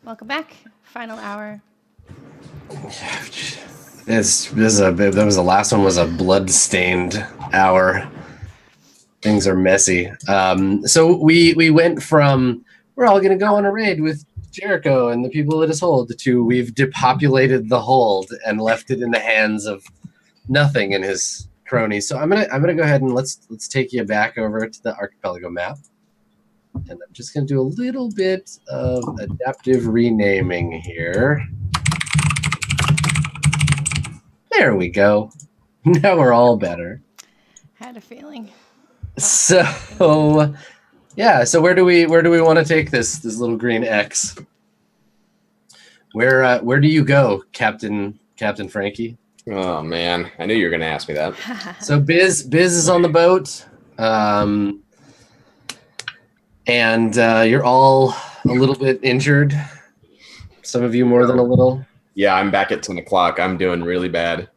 Welcome back. Final hour. That was the last one. Was a blood-stained hour. Things are messy. So we went from we're all going to go on a raid with Jericho and the people at his hold to we've depopulated the hold and left it in the hands of nothing and his cronies. So I'm gonna go ahead and let's take you back over to the archipelago map. And I'm just going to do a little bit of adaptive renaming here. There we go. Now we're all better. Had a feeling. So, yeah. So where do we want to take this little green X? Where do you go, Captain Frankie? Oh man, I knew you were going to ask me that. So Biz is on the boat. And you're all a little bit injured. Some of you more than a little. Yeah, I'm back at 10 o'clock. I'm doing really bad.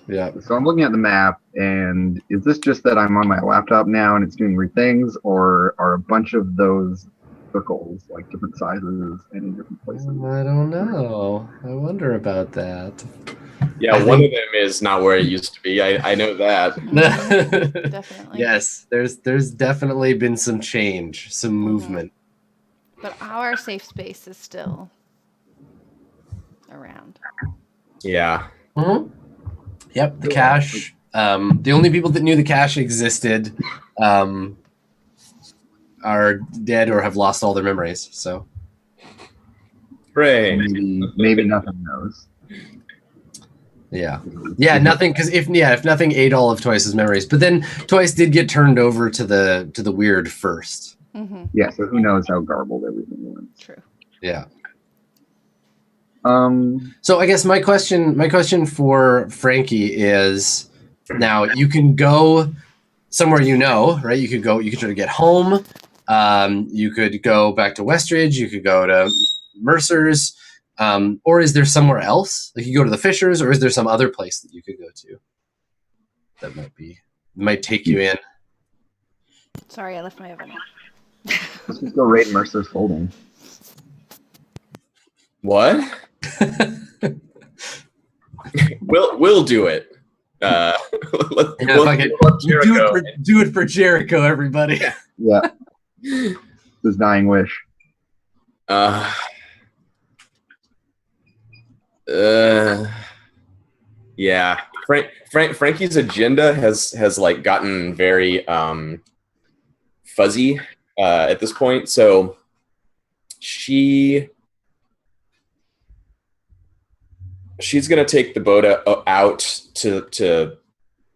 Yeah. So I'm looking at the map, and is this just that I'm on my laptop now and it's doing weird things, or are a bunch of those circles like different sizes and in different places? I don't know. I wonder about that. Yeah, one of them is not where it used to be. I know that. Definitely. Yes, there's definitely been some change, some movement. But our safe space is still around. Yeah. Mm-hmm. Yep, the cache. The only people that knew the cache existed are dead or have lost all their memories. So, Hooray. Maybe nothing knows. Yeah, nothing. Because if nothing ate all of Toys's memories, but then Toys did get turned over to the weird first. Mm-hmm. Yeah, so who knows how garbled everything was. True. Yeah. So I guess my question for Frankie is, now you can go somewhere, right? You could try to get home. You could go back to Westridge. You could go to Mercer's. Or is there somewhere else? Like you go to the Fishers, or is there some other place that you could go to that might take you in? Sorry, I left my oven. Let's just go raid Mercer's folding. What? We'll do it. Do it for Jericho, everybody. Yeah. His dying wish. Yeah. Frankie's agenda has like gotten very fuzzy at this point. So she's gonna take the boat out to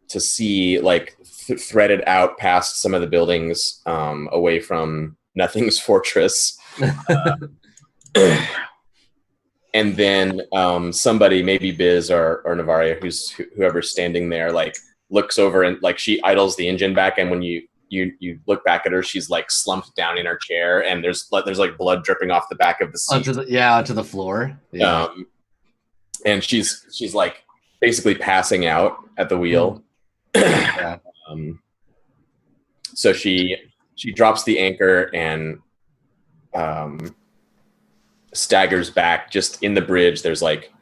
see, like, threaded out past some of the buildings, away from Nothing's fortress. And then somebody, maybe Biz or Navaria, whoever's standing there, like, looks over and, like, she idles the engine back, and when you look back at her, she's like slumped down in her chair, and there's like blood dripping off the back of the seat onto the floor. Yeah. And she's like basically passing out at the wheel. Yeah. So she drops the anchor and staggers back. Just in the bridge, there's like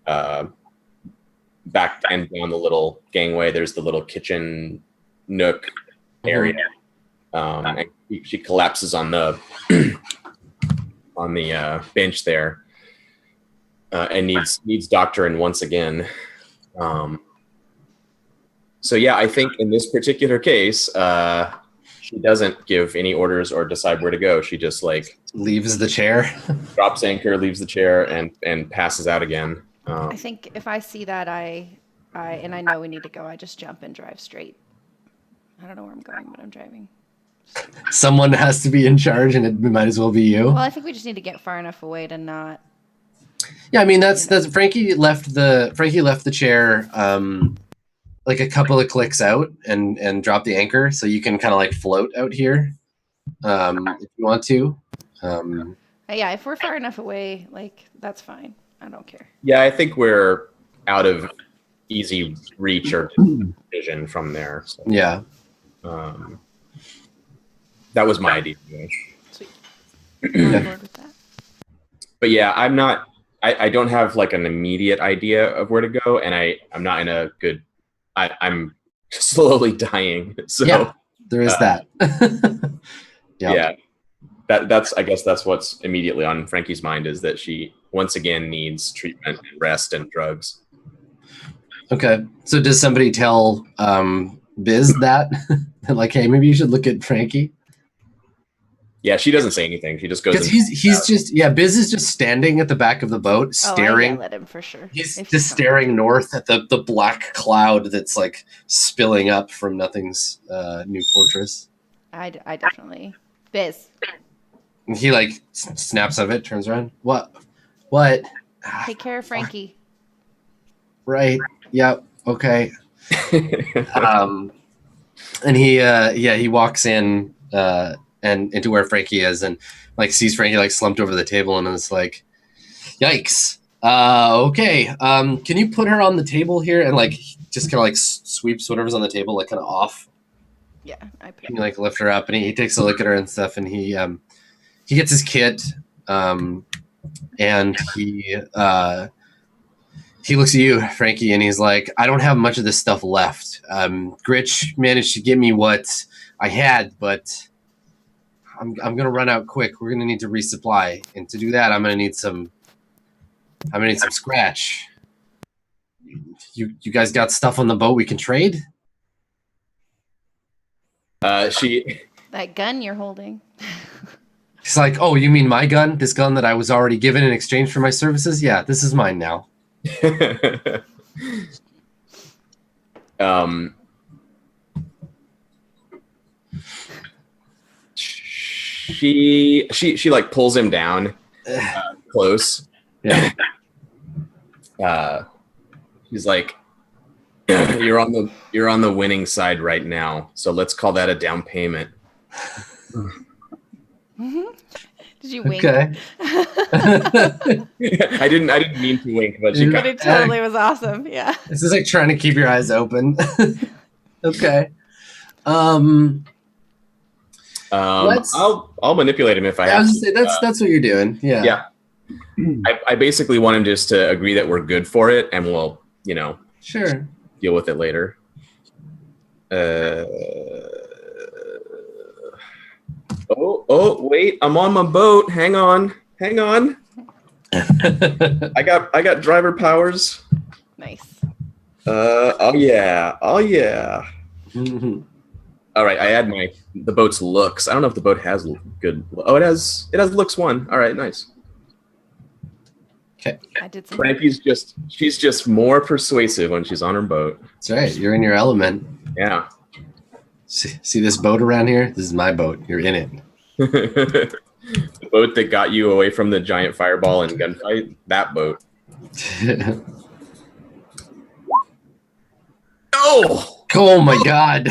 back and down the little gangway, there's the little kitchen nook area. And she collapses on the bench there, and needs doctoring once again. So yeah, I think in this particular case, she doesn't give any orders or decide where to go. She just, like, leaves the chair, drops anchor, leaves the chair, and passes out again. I think if I see that, I know we need to go, I just jump and drive straight. I don't know where I'm going, but I'm driving. Someone has to be in charge, and it might as well be you. Well, I think we just need to get far enough away to not. Yeah, I mean that's Frankie left the chair like a couple of clicks out and dropped the anchor, so you can kind of like float out here if you want to. Yeah, if we're far enough away, like, that's fine. I don't care. Yeah, I think we're out of easy reach or vision from there. So. Yeah. That was my idea. Sweet. I'm on board with but yeah, I'm not. I don't have like an immediate idea of where to go, and I'm not in a good. I'm slowly dying. So Yeah, there is that. yeah, that's I guess that's what's immediately on Frankie's mind is that she once again needs treatment and rest and drugs. Okay. So does somebody tell Biz that? Like, hey, maybe you should look at Frankie? Yeah, she doesn't say anything. She just goes. Because he's just Biz is just standing at the back of the boat, Oh, I staring. yell at him for sure. He's if just she's not staring north at the black cloud that's like spilling up from Nothing's new fortress. I definitely. Biz. And he like snaps of it, turns around. What? What? Take care of Frankie. Right. Yep. Okay. And he walks in and into where Frankie is and like sees Frankie like slumped over the table and is like, yikes. Okay. Can you put her on the table here and like just kind of like sweeps whatever's on the table like kind of off? Yeah, I put Can you like lift her up and he takes a look at her and stuff and he gets his kit and he looks at you, Frankie, and he's like, I don't have much of this stuff left. Gritch managed to give me what I had, but I'm gonna run out quick. We're gonna need to resupply, and to do that, I'm gonna need some scratch. You guys got stuff on the boat we can trade? that gun you're holding. He's like, oh, you mean my gun? This gun that I was already given in exchange for my services? Yeah, this is mine now. She like pulls him down close. Yeah. He's like, you're on the winning side right now, so let's call that a down payment. Did you wink? Okay. I didn't mean to wink, but she But it totally was awesome. Yeah. This is like trying to keep your eyes open. Okay. I'll manipulate him if I I have was to. gonna say that's what you're doing. Yeah. Yeah. I basically want him just to agree that we're good for it, and we'll, Sure. deal with it later. Oh, wait! I'm on my boat. Hang on. I got driver powers. Nice. Oh yeah. All right. I add the boat's looks. I don't know if the boat has good. Oh, it has looks 1. All right, nice. Okay. I did some. Frankie's she's just more persuasive when she's on her boat. That's right. You're in your element. Yeah. See this boat around here? This is my boat. You're in it. The boat that got you away from the giant fireball and gunfight, that boat. Oh my god.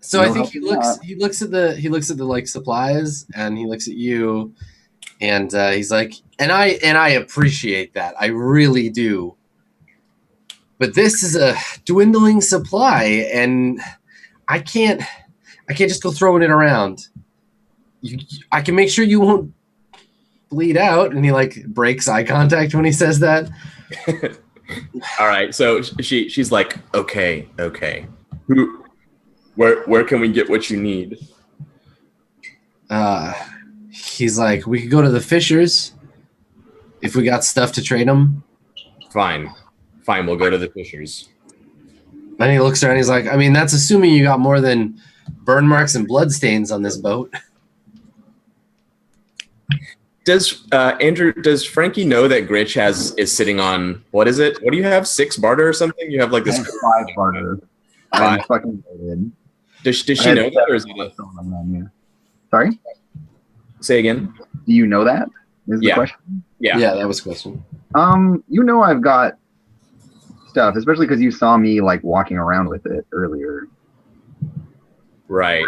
So I think he looks at the like supplies and he looks at you and he's like, and I appreciate that. I really do. But this is a dwindling supply and I can't just go throwing it around. I can make sure you won't bleed out. And he like breaks eye contact when he says that. All right. So she's like, okay. Where can we get what you need? He's like, we could go to the Fishers if we got stuff to trade them. Fine. We'll go to the Fishers. And he looks around. He's like, I mean, that's assuming you got more than burn marks and bloodstains on this boat. Does Frankie know that Gritch is sitting on, what is it? What do you have? 6 barter or something? You have like this. 5 barter. I'm fucking loaded. Does she know that, or is it? Sorry? Say again. Do you know that? Is the Yeah. question? Yeah. That was the question. I've got stuff, especially because you saw me like walking around with it earlier. Right.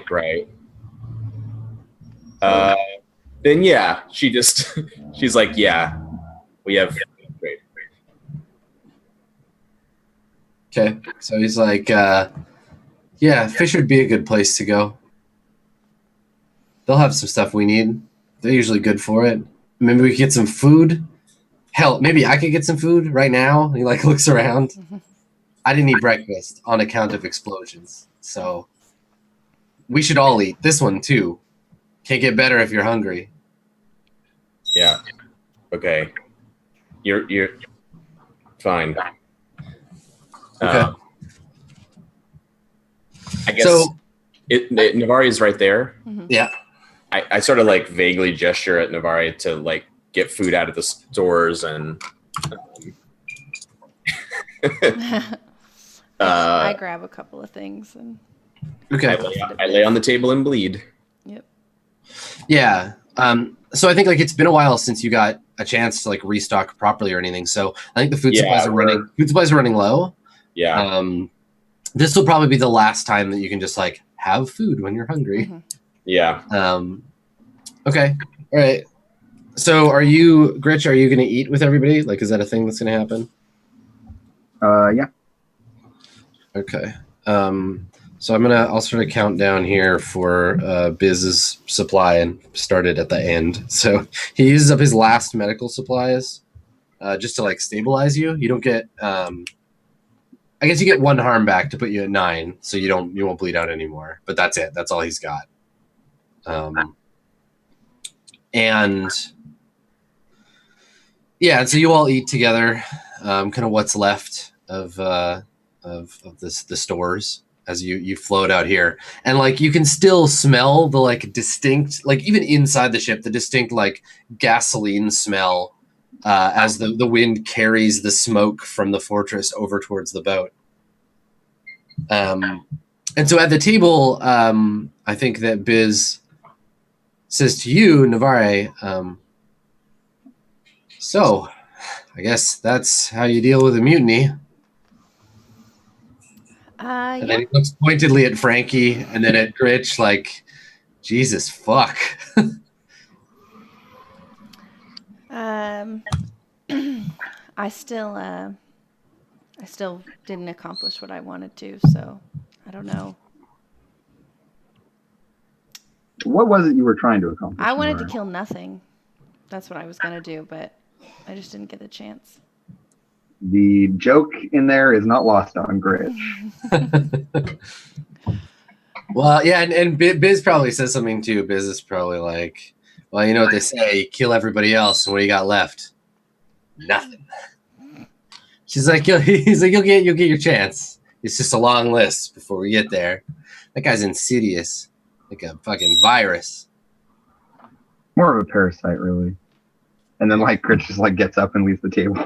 Then yeah, she's like, yeah, we have. Great. Okay. So he's like, yeah, Fisher would be a good place to go. they'll have some stuff we need. They're usually good for it. Maybe we could get some food. Hell, maybe I could get some food right now. He like looks around. I didn't eat breakfast on account of explosions, so we should all eat this one too. Can't get better if you're hungry. Yeah. Okay. You're fine. Okay. I guess So Navari is right there. yeah, I sort of like vaguely gesture at Navari to like get food out of the stores and I grab a couple of things and okay. I lay on the table and bleed. yep. Yeah. So I think like it's been a while since you got a chance to like restock properly or anything. So I think the food supplies are running. Food supplies are running low. Yeah. This will probably be the last time that you can just like have food when you're hungry. Yeah. Okay. All right. So are you, Gritch, are you going to eat with everybody? Like, is that a thing that's going to happen? Yeah. Okay. So I'll sort of count down here for Biz's supply and start it at the end. So he uses up his last medical supplies just to like stabilize you. You don't get, I guess you get 1 harm back to put you at 9, so you won't bleed out anymore. But that's it. That's all he's got. And yeah, and so you all eat together, kind of what's left of the stores as you float out here, and like you can still smell the like distinct, like even inside the ship, the distinct like gasoline smell as the wind carries the smoke from the fortress over towards the boat. And so at the table, I think that Biz says to you, Navarre, so I guess that's how you deal with a mutiny. And Yeah. then he looks pointedly at Frankie and then at Gritch like, Jesus fuck. I still didn't accomplish what I wanted to, so I don't know. What was it you were trying to accomplish? I wanted to Nora? kill nothing. That's what I was gonna do, but I just didn't get the chance. The joke in there is not lost on Grit. Well, yeah, and Biz probably says something too. Biz is probably like, well, you know what they say, kill everybody else, and what do you got left? Nothing. He's like, you'll get your chance. It's just a long list before we get there. That guy's insidious, like a fucking virus. More of a parasite, really. And then like Grit just like gets up and leaves the table.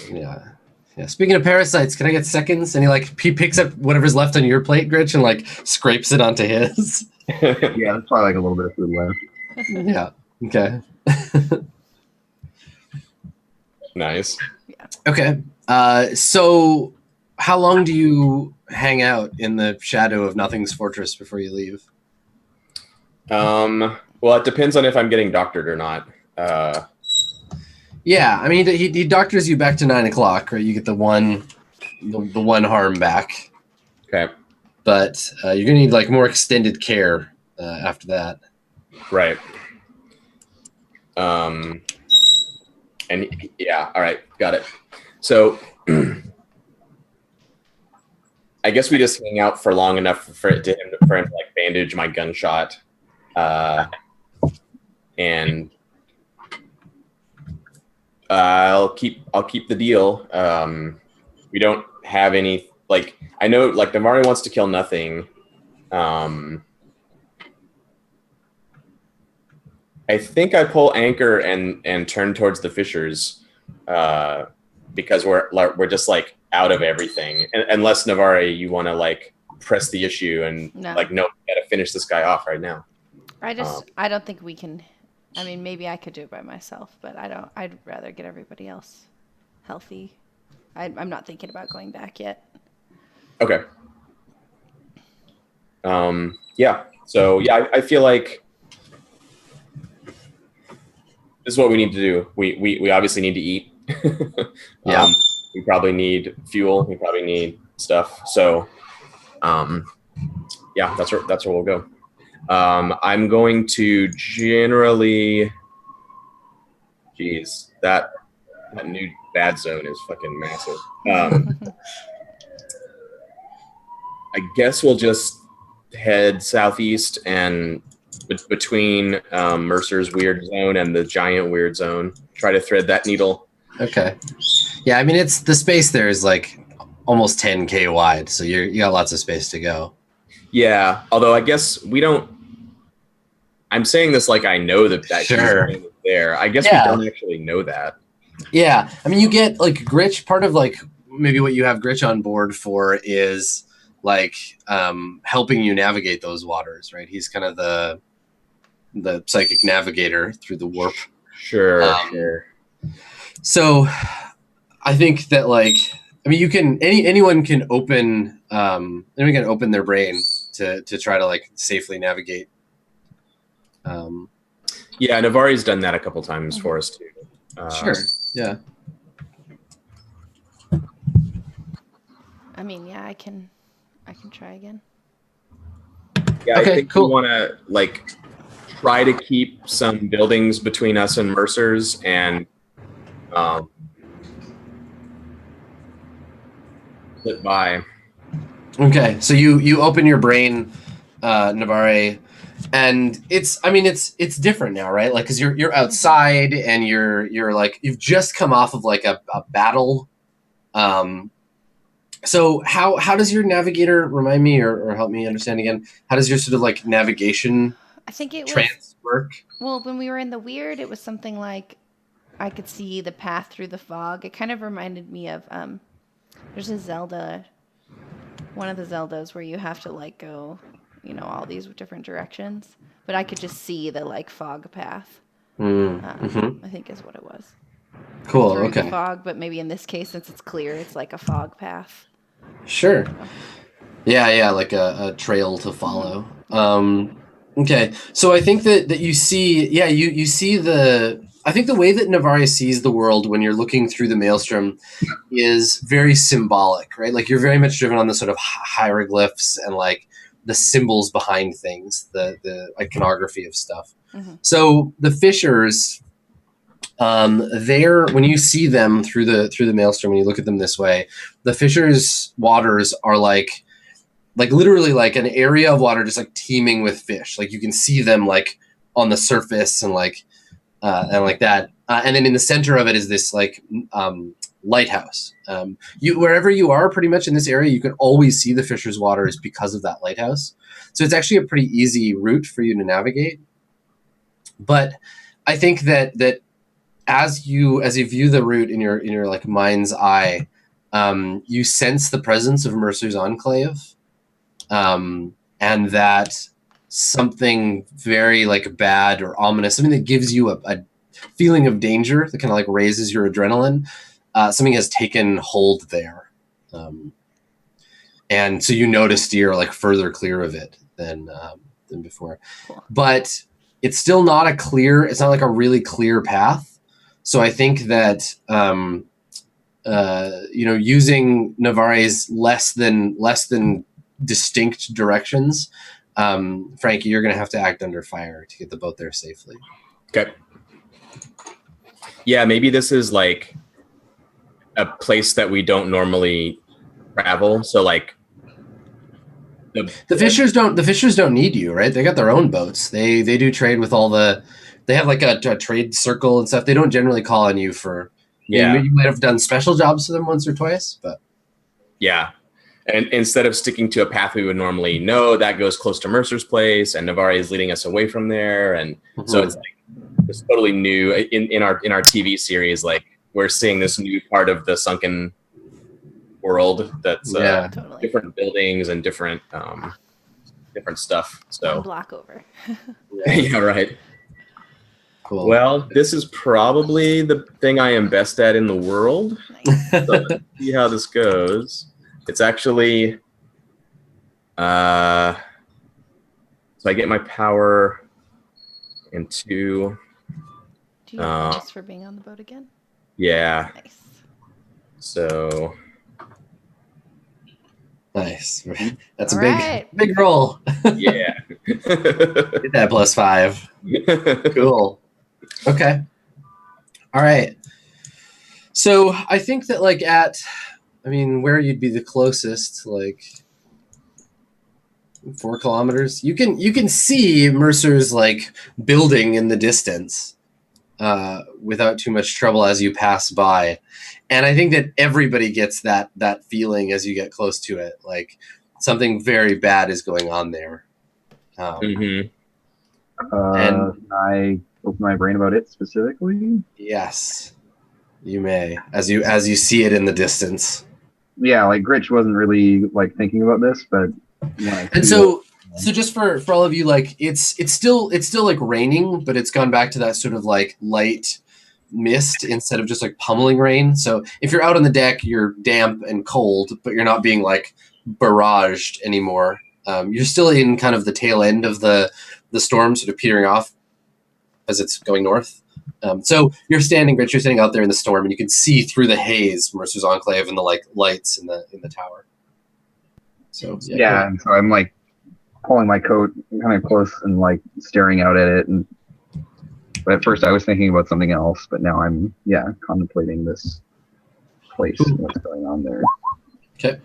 Yeah. Yeah. Speaking of parasites, can I get seconds? And he picks up whatever's left on your plate, Gritch, and like scrapes it onto his. Yeah, that's probably like a little bit of food left. Yeah. Okay. Nice. Okay. So how long do you hang out in the shadow of Nothing's fortress before you leave? Well, it depends on if I'm getting doctored or not. Yeah, I mean, he doctors you back to 9 o'clock, right? You get the one harm back. Okay. But you're gonna need like more extended care after that. Right. And yeah, all right, got it. So I guess we just hang out for long enough for him to like bandage my gunshot, and I'll keep the deal. We don't have any, like, I know like Navari wants to kill nothing. I think I pull anchor and turn towards the fishers, because we're just like out of everything. Unless Navari, you want to like press the issue and like, no, we gotta finish this guy off right now. I don't think we can. I mean, maybe I could do it by myself, but I don't. I'd rather get everybody else healthy. I'm not thinking about going back yet. Okay. Yeah. So yeah, I feel like this is what we need to do. We obviously need to eat. Yeah. We probably need fuel. We probably need stuff. So, yeah, that's where we'll go. I'm going to generally. Jeez, that new bad zone is fucking massive. I guess we'll just head southeast and between Mercer's weird zone and the giant weird zone. Try to thread that needle. Okay. Yeah, I mean, it's the space there is like almost 10K wide, so you got lots of space to go. Yeah, although I guess we don't. I'm saying this like I know that Sure. is there. I guess we don't actually know that. Yeah, I mean, you get like Gritch. Part of like maybe what you have Gritch on board for is like helping you navigate those waters, right? He's kind of the psychic navigator through the warp. Sure. So I think that like I mean, you can anyone can open their brain to try to like safely navigate. Yeah, Navari's done that a couple times for us too. Sure. Yeah. I mean, yeah, I can try again. Yeah, Okay, I think cool. we want to like try to keep some buildings between us and Mercer's and slip by. Okay, so you open your brain, Navarre, and it's different now, right? Like because you're outside and you're like you've just come off of like a battle. So how does your navigator remind me or help me understand again? How does your sort of like navigation I think it was trance work? well when we were in the weird. It was something like I could see the path through the fog. It kind of reminded me of there's a Zelda, one of the Zeldas where you have to like go, all these different directions. But I could just see the like fog path. I think is what it was. Cool. Through Okay. the fog, but maybe in this case, since it's clear, it's like a fog path. Sure. Yeah, like a trail to follow. Okay, so I think that you see, you see I think the way that Navarre sees the world when you're looking through the maelstrom is very symbolic, right? Like you're very much driven on the sort of hieroglyphs and like the symbols behind things, the iconography of stuff. So the fishers, they're when you see them through the maelstrom, when you look at them this way, the fishers' waters are like literally like an area of water just like teeming with fish. Like you can see them like on the surface and like that. And then in the center of it is this like lighthouse. Wherever you are, pretty much in this area, you can always see the Fisher's Waters because of that lighthouse. So it's actually a pretty easy route for you to navigate. But I think that as you view the route in your like mind's eye, you sense the presence of Mercer's Enclave, and that something very like bad or ominous, something that gives you a feeling of danger that kind of like raises your adrenaline. Something has taken hold there, and so you notice you're like further clear of it than before. Cool. But it's still not it's not like a really clear path. So I think that using Navarre's less than distinct directions, Frankie, you're going to have to act under fire to get the boat there safely. Okay. Yeah, maybe this is like a place that we don't normally travel. So like the fishers don't need you, right? They got their own boats. They do trade with they have like a trade circle and stuff. They don't generally call on you for. Yeah. You might have done special jobs for them once or twice, but yeah. And instead of sticking to a path we would normally know, that goes close to Mercer's place, and Navarre is leading us away from there, and so it's like it's totally new in our TV series. Like we're seeing this new part of the sunken world that's totally. different buildings and different stuff. So one block over. yeah, right. Cool. Well, this is probably the thing I am best at in the world. Nice. So let's see how this goes. It's actually, so I get my power in 2. Do you have bonus for being on the boat again? Yeah. Nice. So Nice. That's All a big, right. big roll. Yeah. Get that +5. Cool. Okay. All right. So I think that like where you'd be the closest, like 4 kilometers, you can see Mercer's like building in the distance without too much trouble as you pass by. And I think that everybody gets that feeling as you get close to it, like something very bad is going on there. Mm-hmm. And Can I open my brain about it specifically? yes, you may, as you see it in the distance. Yeah, like Gritch wasn't really like thinking about this, but when I And see so just for all of you, like it's still like raining, but it's gone back to that sort of like light mist instead of just like pummeling rain. So if you're out on the deck, you're damp and cold, but you're not being like barraged anymore. You're still in kind of the tail end of the storm, sort of petering off as it's going north. So you're standing out there in the storm, and you can see through the haze Mercer's Enclave and the like lights in the tower. So yeah, and so I'm like pulling my coat kind of close and like staring out at it. And but at first I was thinking about something else, but now I'm contemplating this place and what's going on there. Okay.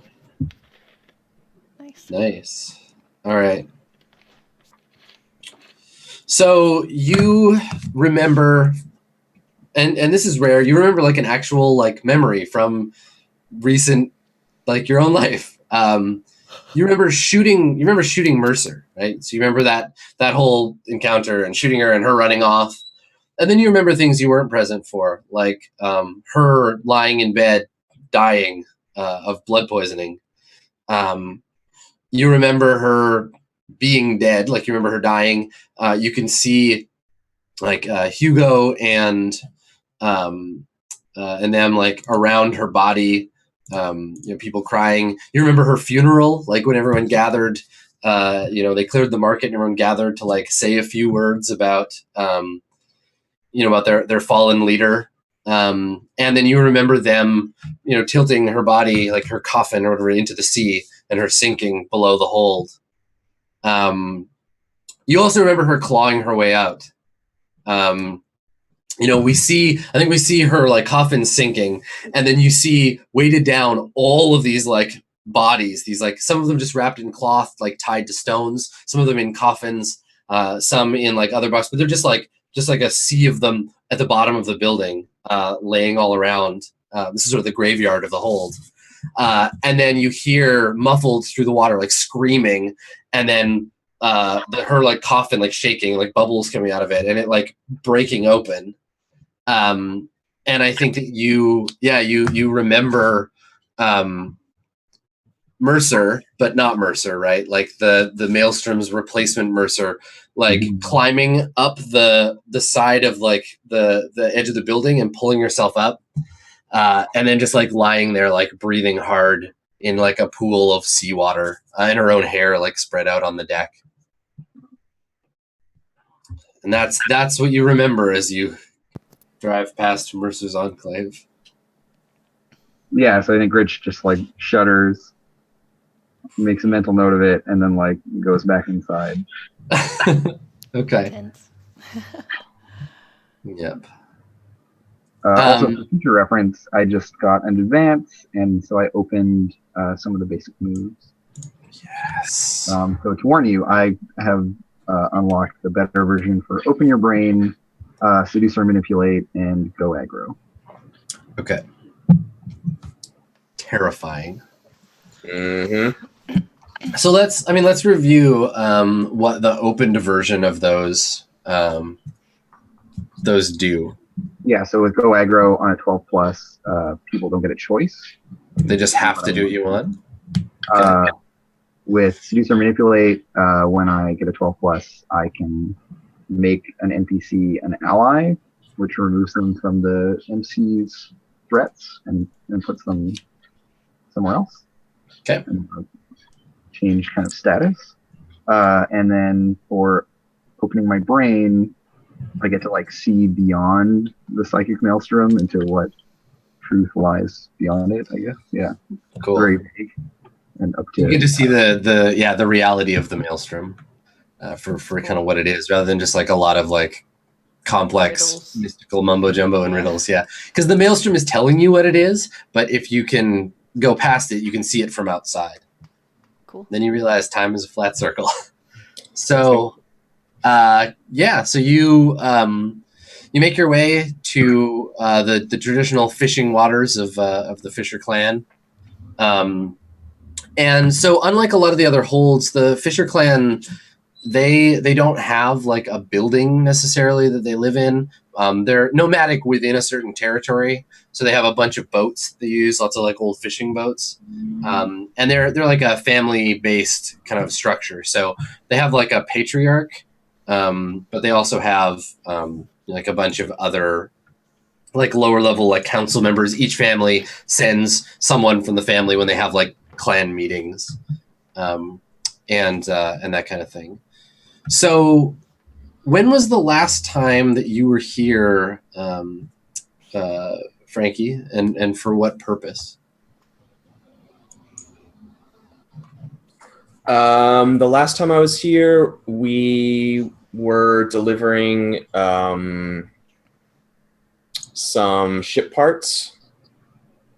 Nice. All right. So you remember, and this is rare, you remember like an actual like memory from recent, like your own life. You remember shooting Mercer, right? So you remember that whole encounter and shooting her and her running off. And then you remember things you weren't present for, like her lying in bed, dying of blood poisoning. You remember her being dead, like you remember her dying. You can see like Hugo and them like around her body. People crying. You remember her funeral, like when everyone gathered. They cleared the market and everyone gathered to like say a few words about about their fallen leader. And then you remember them, tilting her body, like her coffin or whatever, into the sea and her sinking below the hold. You also remember her clawing her way out. We see her like coffin sinking, and then you see weighted down all of these like bodies, these like some of them just wrapped in cloth, like tied to stones, some of them in coffins, some in like other boxes, but they're just like a sea of them at the bottom of the building, laying all around. This is sort of the graveyard of the hold. And then you hear muffled through the water, like screaming, and then her like coffin like shaking, like bubbles coming out of it, and it like breaking open. And I think that you remember Mercer, but not Mercer, right? Like the Maelstrom's replacement Mercer, like climbing up the side of like the edge of the building and pulling herself up, and then just like lying there, like breathing hard in like a pool of seawater, and her own hair like spread out on the deck. And that's what you remember as you drive past Mercer's Enclave. Yeah, so I think Rich just like shudders, makes a mental note of it, and then like goes back inside. Okay. Yep. Also, for future reference, I just got an advance, and so I opened some of the basic moves. Yes. So to warn you, I have unlocked the better version for Open Your Brain, Seduce or Manipulate, and Go Aggro. Okay. Terrifying. Mm-hmm. So let's review what the opened version of those do. Yeah, so with Go Aggro on a 12 plus, people don't get a choice. They just have to do what you want. Okay. With Seduce or Manipulate, when I get a 12 plus, I can make an NPC an ally, which removes them from the MC's threats and puts them somewhere else. Okay. And change kind of status. And then for opening my brain, I get to like see beyond the psychic maelstrom into what truth lies beyond it, I guess. Yeah. Cool. Very vague. and up You to get to see the reality of the maelstrom for kind of what it is, rather than just like a lot of like complex Riddles. mystical mumbo jumbo and Yeah. riddles. Yeah, because the maelstrom is telling you what it is, but if you can go past it, you can see it from outside. Cool. Then you realize time is a flat circle. So, so you make your way to the traditional fishing waters of the Fisher clan. And so, unlike a lot of the other holds, the Fisher clan, they don't have like a building necessarily that they live in. They're nomadic within a certain territory, so they have a bunch of boats they use, lots of like old fishing boats, and they're like a family based kind of structure. So they have like a patriarch, but they also have like a bunch of other like lower level like council members. Each family sends someone from the family when they have like clan meetings, and that kind of thing. So, when was the last time that you were here, Frankie, and for what purpose? The last time I was here, we were delivering some ship parts.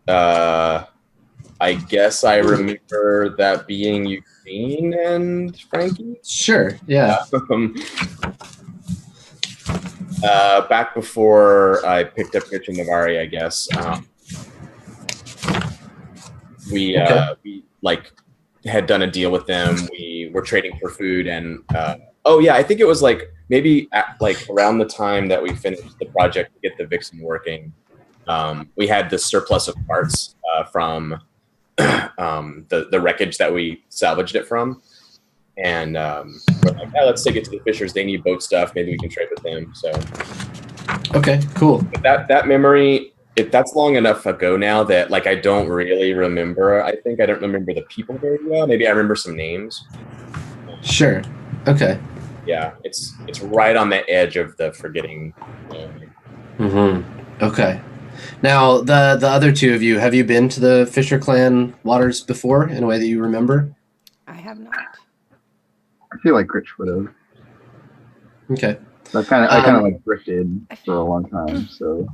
I guess I remember that being Eugene and Frankie. Sure, yeah. Back before I picked up Rich and Navari, I guess. We like had done a deal with them. We were trading for food, and I think it was like maybe like around the time that we finished the project to get the Vixen working. We had this surplus of parts from the wreckage that we salvaged it from, and we're like, let's take it to the Fishers. They need boat stuff. Maybe we can trade with them. So, okay, cool. But that memory, that's long enough ago now that like I don't really remember. I think I don't remember the people very well. Maybe I remember some names. Sure. Okay. Yeah, it's right on the edge of the forgetting. Okay. Now, the other two of you, have you been to the Fisher clan waters before in a way that you remember? I have not. I feel like Rich would have. Okay. I kind of like drifted for a long time, so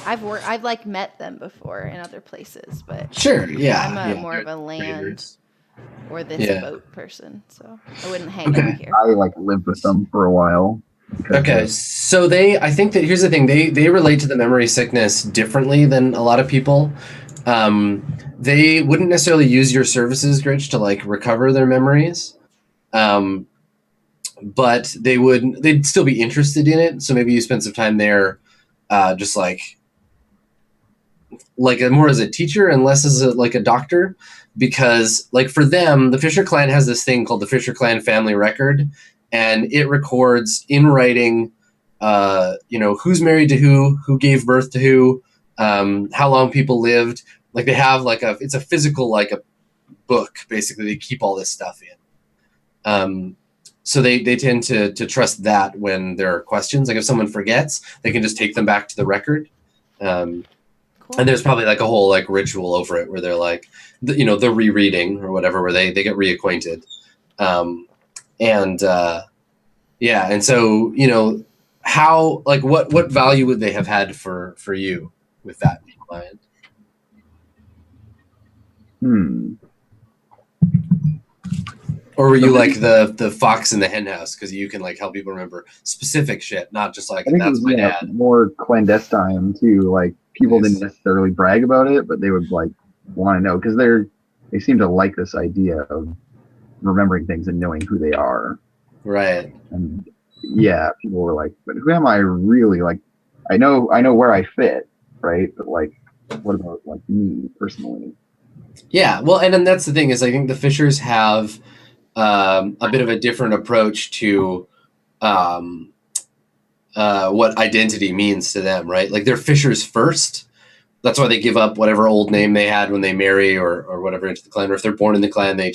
I've like met them before in other places, but sure, yeah. I'm more of a land or this boat person, so I wouldn't hang out here. I like lived with them for a while. Okay, so I think that here's the thing, they relate to the memory sickness differently than a lot of people. They wouldn't necessarily use your services, Gritch, to like recover their memories. But they'd still be interested in it. So maybe you spend some time there, just like more as a teacher and less as a doctor, because like for them, the Fisher clan has this thing called the Fisher clan family record, and it records in writing, who's married to who gave birth to who, how long people lived. Like they have it's a physical, like a book, basically. They keep all this stuff in. So they tend to trust that when there are questions. Like if someone forgets, they can just take them back to the record. Cool. And there's probably like a whole like ritual over it where they're like, the rereading or whatever, where they get reacquainted. And so, how, like what value would they have had for you with that client? Or were you like the fox in the hen house because you can like help people remember specific shit, not just like that's my dad. More clandestine too. Like people didn't necessarily brag about it, but they would like want to know because they seem to like this idea of remembering things and knowing who they are. Right. And people were like, but who am I really? Like, I know where I fit, right? But like, what about like me personally? Yeah. Well, and then that's the thing is I think the Fishers have a bit of a different approach to what identity means to them, right? Like they're Fishers first. That's why they give up whatever old name they had when they marry or whatever into the clan. Or if they're born in the clan, they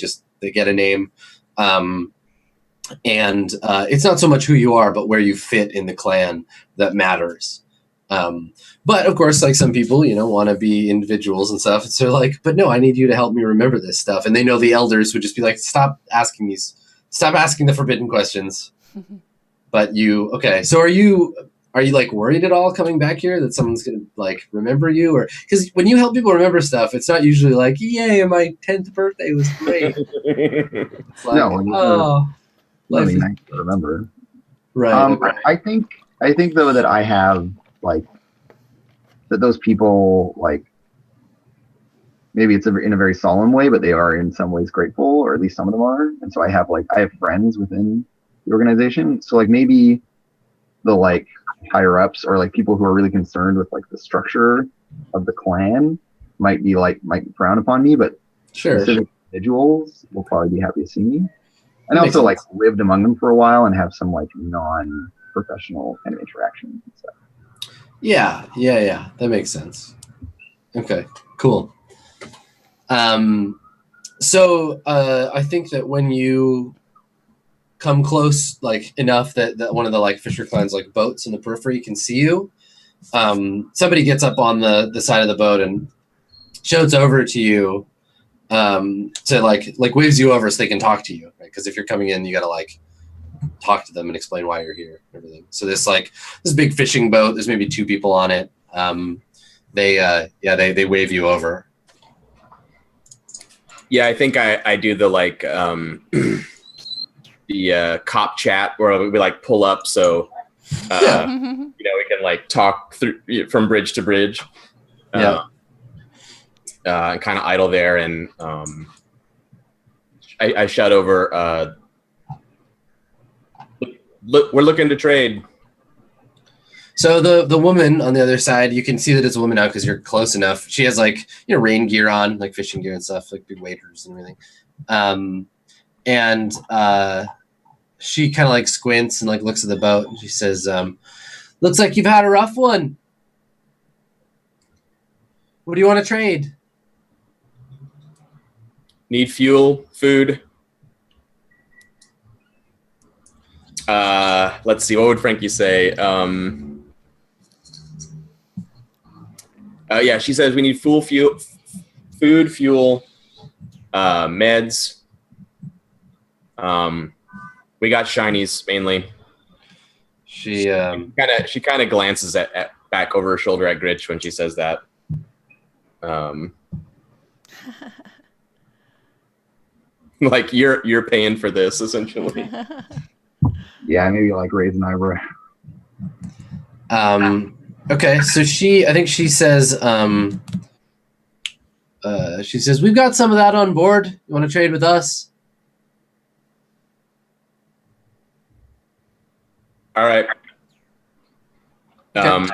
get a name. And it's not so much who you are, but where you fit in the clan that matters. But of course, like some people, want to be individuals and stuff. So they're like, but no, I need you to help me remember this stuff. And they know the elders would just be like, stop asking the forbidden questions. But okay. So are you like worried at all coming back here that someone's going to like remember you? Or because when you help people remember stuff, it's not usually like, yay, my 10th birthday was great. It's like, nothing nice to remember. Right. Okay. I think though that I have like that those people like maybe it's in a very solemn way, but they are in some ways grateful, or at least some of them are. And so I have friends within the organization. So like maybe the like higher ups or like people who are really concerned with like the structure of the clan might frown upon me, but specific individuals will probably be happy to see me. And also like lived among them for a while and have some like non-professional kind of interaction and stuff. Yeah. That makes sense. Okay, cool. So I think that when you come close, like enough that one of the like fisher clans like boats in the periphery can see you, somebody gets up on the side of the boat and shouts over to you, to like waves you over so they can talk to you, right? Because if you're coming in, you got to like talk to them and explain why you're here and everything. So this big fishing boat, there's maybe 2 people on it. They wave you over. Yeah, I think I do the like the cop chat where we like pull up so we can like talk through from bridge to bridge. And kind of idle there, and I shout over. Look, we're looking to trade. So the woman on the other side, you can see that it's a woman now because you're close enough. She has like rain gear on, like fishing gear and stuff, like big waders and everything. And she kind of like squints and like looks at the boat and she says, "Looks like you've had a rough one. What do you want to trade?" Need fuel, food. Let's see. What would Frankie say? Yeah, she says we need food, fuel, meds. We got shinies mainly. She kind of glances at back over her shoulder at Gritch when she says that. Like you're paying for this essentially. Yeah, maybe like raise an eyebrow. Okay, so I think she says, we've got some of that on board. You want to trade with us? All right. Okay.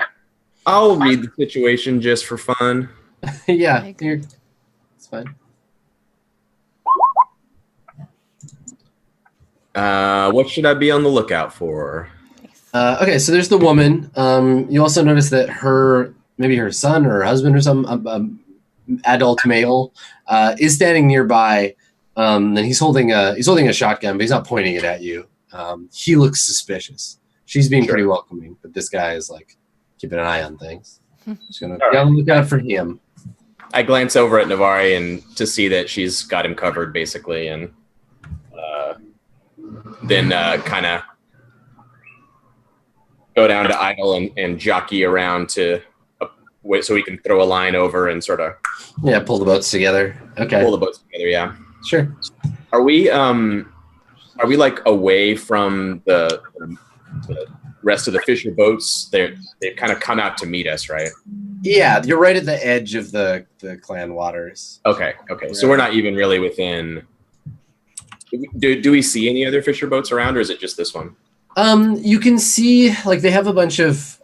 I'll read the situation just for fun. Yeah, it's fine. What should I be on the lookout for? Okay, so there's the woman. You also notice that maybe her son or her husband or some adult male is standing nearby, and he's holding a shotgun, but he's not pointing it at you. He looks suspicious. She's being pretty welcoming, but this guy is like keeping an eye on things. Just gonna be on the lookout for him. I glance over at Navari and to see that she's got him covered basically, and then kind of go down to idle and jockey around to wait so we can throw a line over and sort of pull the boats together. Okay, pull the boats together. Yeah, sure. Are we like away from the rest of the fisher boats? They've kind of come out to meet us, right? Yeah, you're right at the edge of the clan waters. Okay. So we're not even really within. Do we see any other fisher boats around, or is it just this one? You can see like they have a bunch of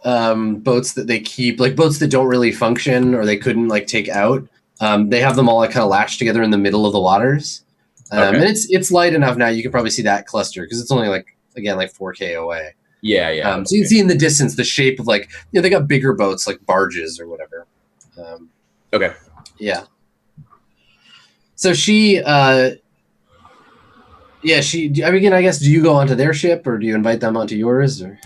boats that they keep, like boats that don't really function or they couldn't like take out. They have them all like kind of lashed together in the middle of the waters. And it's light enough now you can probably see that cluster because it's only like 4K away. Yeah. So you can see in the distance the shape of like they got bigger boats like barges or whatever. Okay. Yeah. So she. I guess, do you go onto their ship or do you invite them onto yours? Or?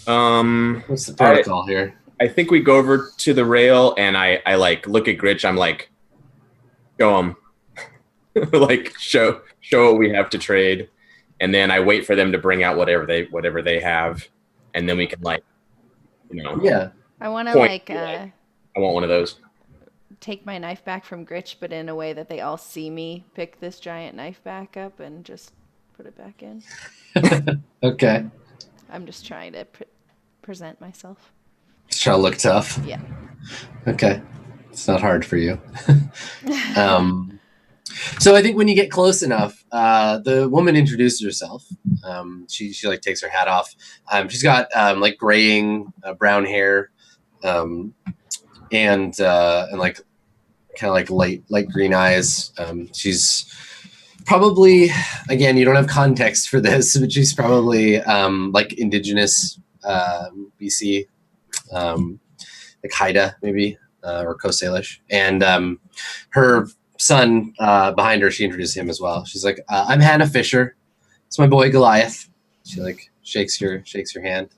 What's the I protocol here? I think we go over to the rail, and I like look at Gritch. I'm like, show him, like show what we have to trade, and then I wait for them to bring out whatever they have, and then we can like, Yeah. I want to point. like I want one of those. take my knife back from Gritch, but in a way that they all see me pick this giant knife back up and just put it back in. Okay. I'm just trying to present myself. Just try to look tough. Yeah. Okay. It's not hard for you. So I think when you get close enough, the woman introduces herself. She like takes her hat off. She's got like graying brown hair, and like kind of like light green eyes. She's probably, again, you don't have context for this, but she's probably like indigenous BC, like Haida maybe, or Coast Salish, and her son behind her, she introduced him as well. She's like, I'm Hannah Fisher. It's my boy Goliath. She like shakes your hand.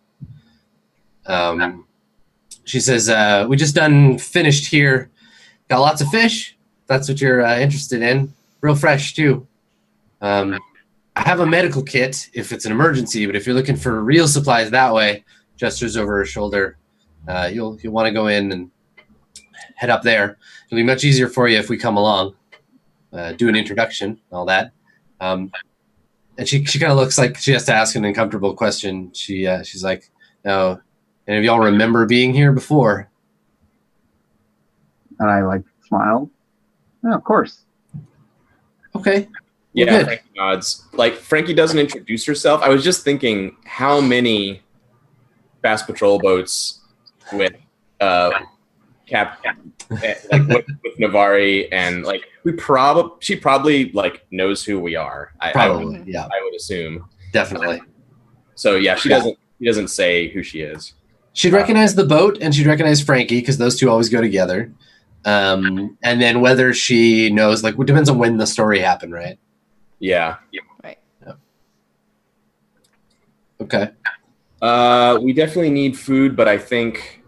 She says, we just done finished here. Got lots of fish. That's what you're interested in. Real fresh too. I have a medical kit if it's an emergency, but if you're looking for real supplies that way, gestures over her shoulder, you'll want to go in and head up there. It'll be much easier for you if we come along, do an introduction, all that. And she kind of looks like she has to ask an uncomfortable question. She's like, "No, any of y'all remember being here before?" And I like smile. Yeah, of course. Okay. Yeah, Good. Frankie nods. Like Frankie doesn't introduce herself. I was just thinking, how many fast patrol boats with with Navari, and like she probably like knows who we are. Probably, yeah, I would assume. definitely. So yeah, she doesn't say who she is. She'd recognize the boat, and she'd recognize Frankie because those two always go together. And then whether she knows, like, it depends on when the story happened, right? Yeah. Right. Yeah. Okay. We definitely need food, but I think,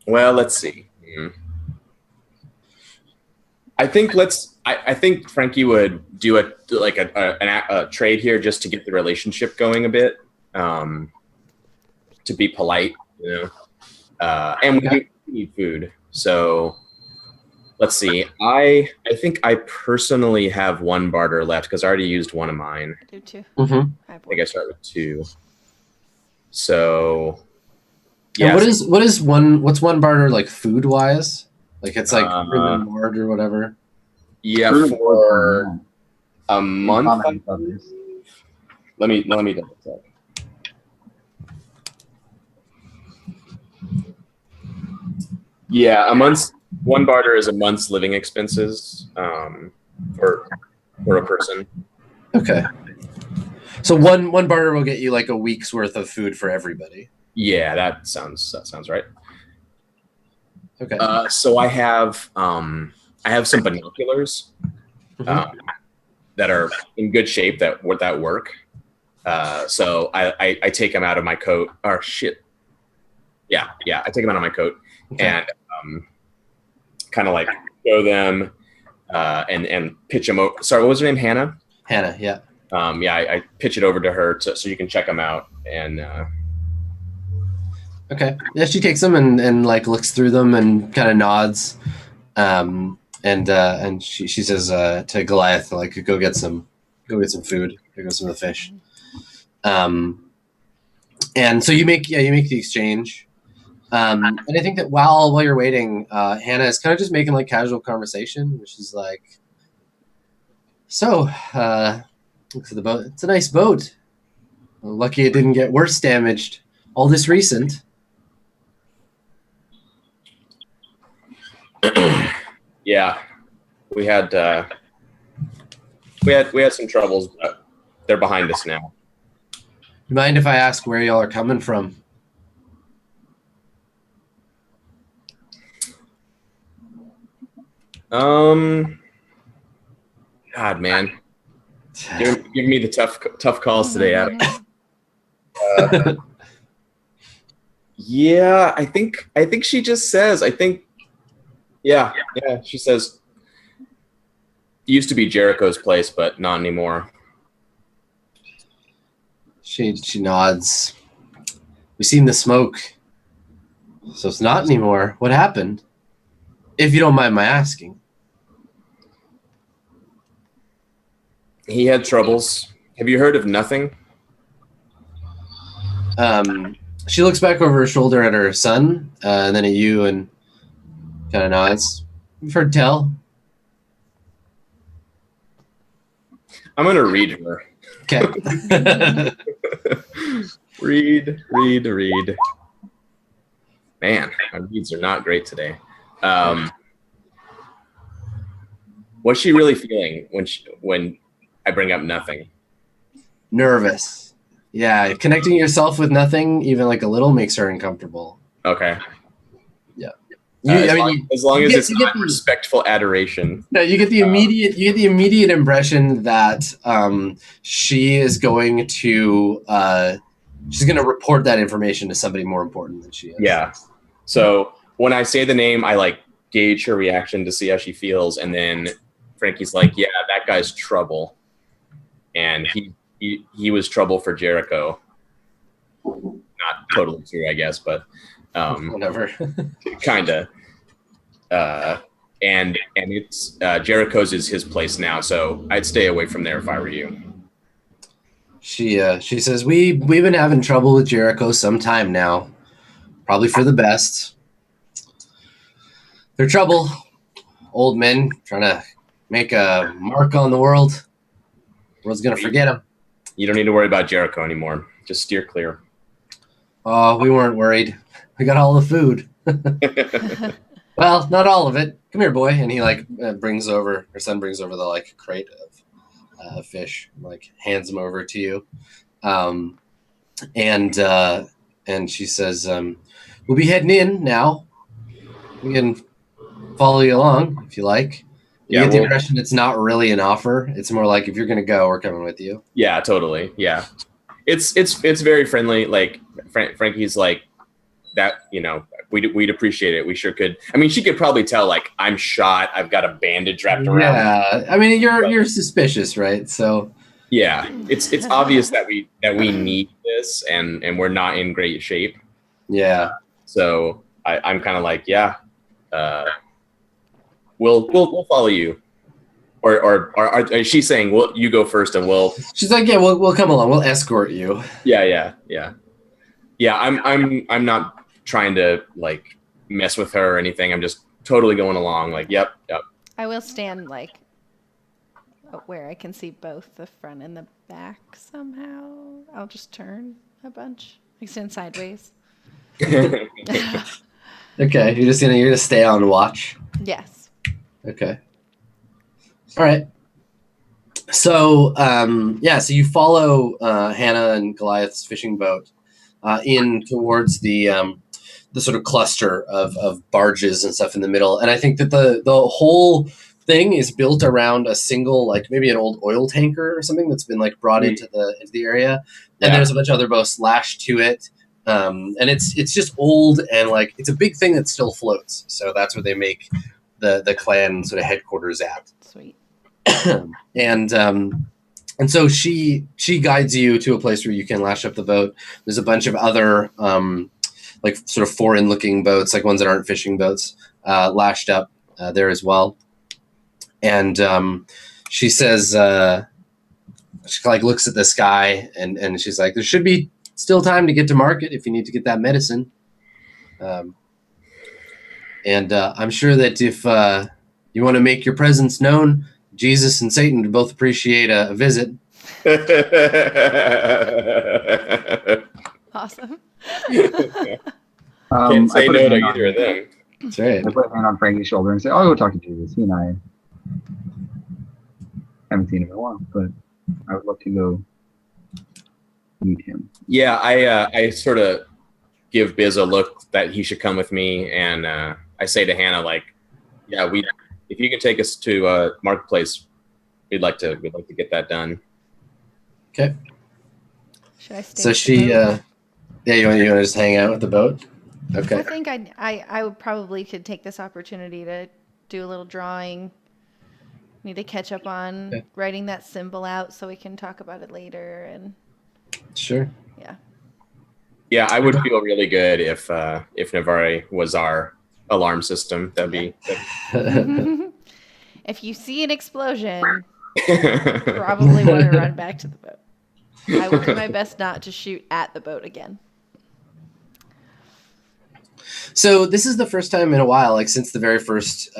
well, let's see. I think I think Frankie would do a trade here just to get the relationship going a bit, to be polite, and we do need food. So let's see. I think I personally have one barter left because I already used one of mine. I do too. Mm-hmm. I think I start with 2. So yeah. And what's one barter like food wise? Like it's like room and board or whatever. Yeah, for a month. Let me double check. Yeah, a month's one barter is a month's living expenses for a person. Okay. So one barter will get you like a week's worth of food for everybody. Yeah, that sounds right. Okay. So I have some binoculars that are in good shape that work. So I take them out of my coat. Or shit. Yeah, I take them out of my coat and kind of like show them and pitch them over. Sorry, what was her name? Hannah? Hannah, yeah. I pitch it over to her so you can check them out. And okay. Yeah, she takes them and like looks through them and kind of nods. And she says to Goliath, like, go get some food, go get some of the fish. And so you make the exchange. And I think that while you're waiting, Hannah is kind of just making like casual conversation. She's like, "So, looks at the boat. It's a nice boat. Lucky it didn't get worse damaged. All this recent." Yeah, we had some troubles, but they're behind us now. You mind if I ask where y'all are coming from? God, man, Give me the tough calls today, Adam. Yeah, I think she just says. Yeah, she says. It used to be Jericho's place, but not anymore. She nods. We've seen the smoke, so it's not anymore. What happened? If you don't mind my asking. He had troubles. Have you heard of nothing? She looks back over her shoulder at her son, and then at you, and kind of nods. We've heard tell. I'm gonna read her. Okay. Read. Man, my reads are not great today. What's she really feeling when I bring up nothing? Nervous. Yeah, connecting yourself with nothing, even like a little, makes her uncomfortable. Okay. Yeah. As long as it's not respectful adoration. No, you get the immediate impression that she is going to report that information to somebody more important than she is. Yeah. So when I say the name, I like gauge her reaction to see how she feels, and then Frankie's like, "Yeah, that guy's trouble," and he was trouble for Jericho. Not totally true, I guess, but whatever. Kinda. And it's Jericho's is his place now, so I'd stay away from there if I were you. She says we've been having trouble with Jericho some time now, probably for the best. They're trouble, old men trying to make a mark on the world. The world's gonna forget them. You don't need to worry about Jericho anymore. Just steer clear. Oh, we weren't worried. We got all the food. Well, not all of it. Come here, boy. And he her son brings over the like crate of fish, like hands them over to you. And she says, we'll be heading in now. We can follow you along if you like. You get the impression it's not really an offer. It's more like, if you're going to go, we're coming with you. Yeah, totally. Yeah. It's very friendly. Like Frankie's like that, we'd appreciate it. We sure could. I mean, she could probably tell, like, I'm shot. I've got a bandage wrapped around. Yeah. I mean, you're suspicious, right? So yeah, it's obvious that we need this and we're not in great shape. Yeah. So I'm kind of like, yeah, we'll follow you. Or is she saying, well, you go first and we'll... She's like, yeah, we'll come along. We'll escort you. Yeah. I'm not trying to like mess with her or anything. I'm just totally going along. Like, yep. I will stand like where I can see both the front and the back somehow. I'll just turn a bunch, like stand sideways. Okay, you're gonna stay on watch. Yes. Okay. All right. So so you follow Hannah and Goliath's fishing boat in towards the sort of cluster of barges and stuff in the middle, and I think that the whole thing is built around a single, like maybe an old oil tanker or something that's been like brought into the area, and there's a bunch of other boats lashed to it, and it's just old, and like it's a big thing that still floats. So that's where they make the clan sort of headquarters at. Sweet. And so she guides you to a place where you can lash up the boat. There's a bunch of other like sort of foreign looking boats, like ones that aren't fishing boats, lashed up there as well. And she says, she like looks at the sky and she's like, there should be still time to get to market if you need to get that medicine. And I'm sure that if you want to make your presence known, Jesus and Satan would both appreciate a visit. Awesome. Can't say no to either of them. That's right. I put a hand on Frankie's shoulder and say, "I'll go talk to Jesus." He and I haven't seen him in a while, but I would love to go meet him. Yeah, I sort of give Biz a look that he should come with me, and I say to Hannah, like, yeah, if you can take us to Marketplace, we'd like to get that done. Okay. Should I stay? So with the she, boat? yeah, you want to just hang out with the boat? Okay. I think I would probably could take this opportunity to do a little drawing. Need to catch up on Okay. writing that symbol out so we can talk about it later. And Sure. yeah. Yeah, I would feel really good if Navarre was our alarm system. That'd be. If you see an explosion, probably want to run back to the boat. I will do my best not to shoot at the boat again. So this is the first time in a while, like since the very first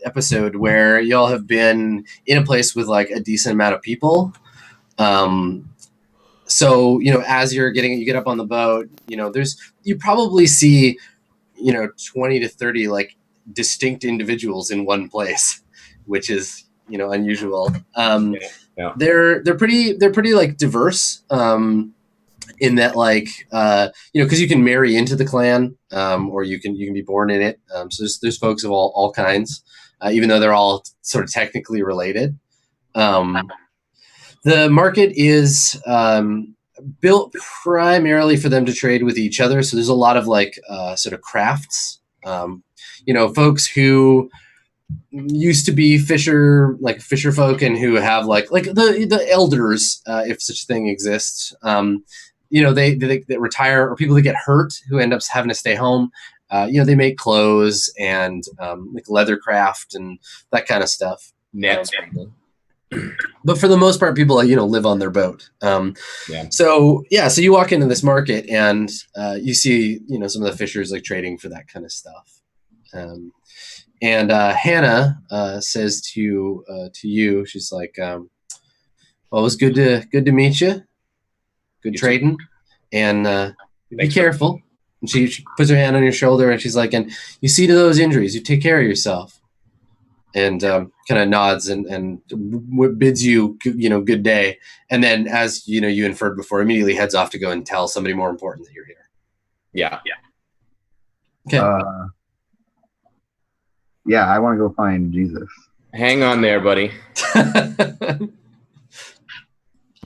episode, where y'all have been in a place with like a decent amount of people. So, as you get up on the boat, you probably see, 20 to 30 like distinct individuals in one place, which is, unusual. Yeah. They're pretty like diverse. In that, like, because you can marry into the clan, or you can be born in it. So there's folks of all kinds, even though they're all sort of technically related. The market is built primarily for them to trade with each other. So there's a lot of like sort of crafts. Folks who used to be fisher folk and who have like the elders, if such a thing exists. They retire, or people that get hurt who end up having to stay home. They make clothes and like leather craft and that kind of stuff. Nets. But for the most part, people live on their boat. So you walk into this market and you see some of the fishers like trading for that kind of stuff. And Hannah says to you, she's like, "Well, it was good to meet you. Good trading, and be careful." And she puts her hand on your shoulder and she's like, "And you see to those injuries. You take care of yourself." And kind of nods and bids you, good day. And then, as you inferred before, immediately heads off to go and tell somebody more important that you're here. Yeah. Okay. Yeah, I want to go find Jesus. Hang on there, buddy.